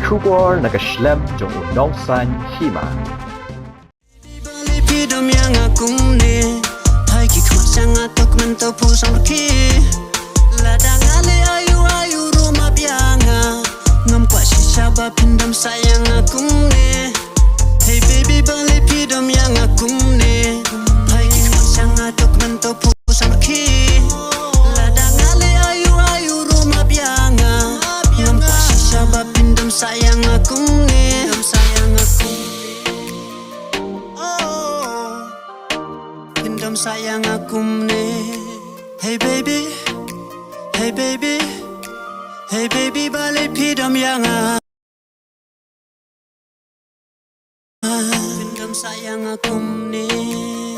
出国那个 slam 中有脑山戏嘛。Pindam sayang aku ne. Hey baby balik pidam yang aku ne. Pagi kosong atuk mentau pusang ki. Ladang ale ayu rumah bianga. Ngam kuasi siapa pindam sayang aku ne. Pindam sayang aku. Oh, pindam sayang aku ne. Hey baby, hey baby, hey baby balik pidam yang Pindam sayang aku ni.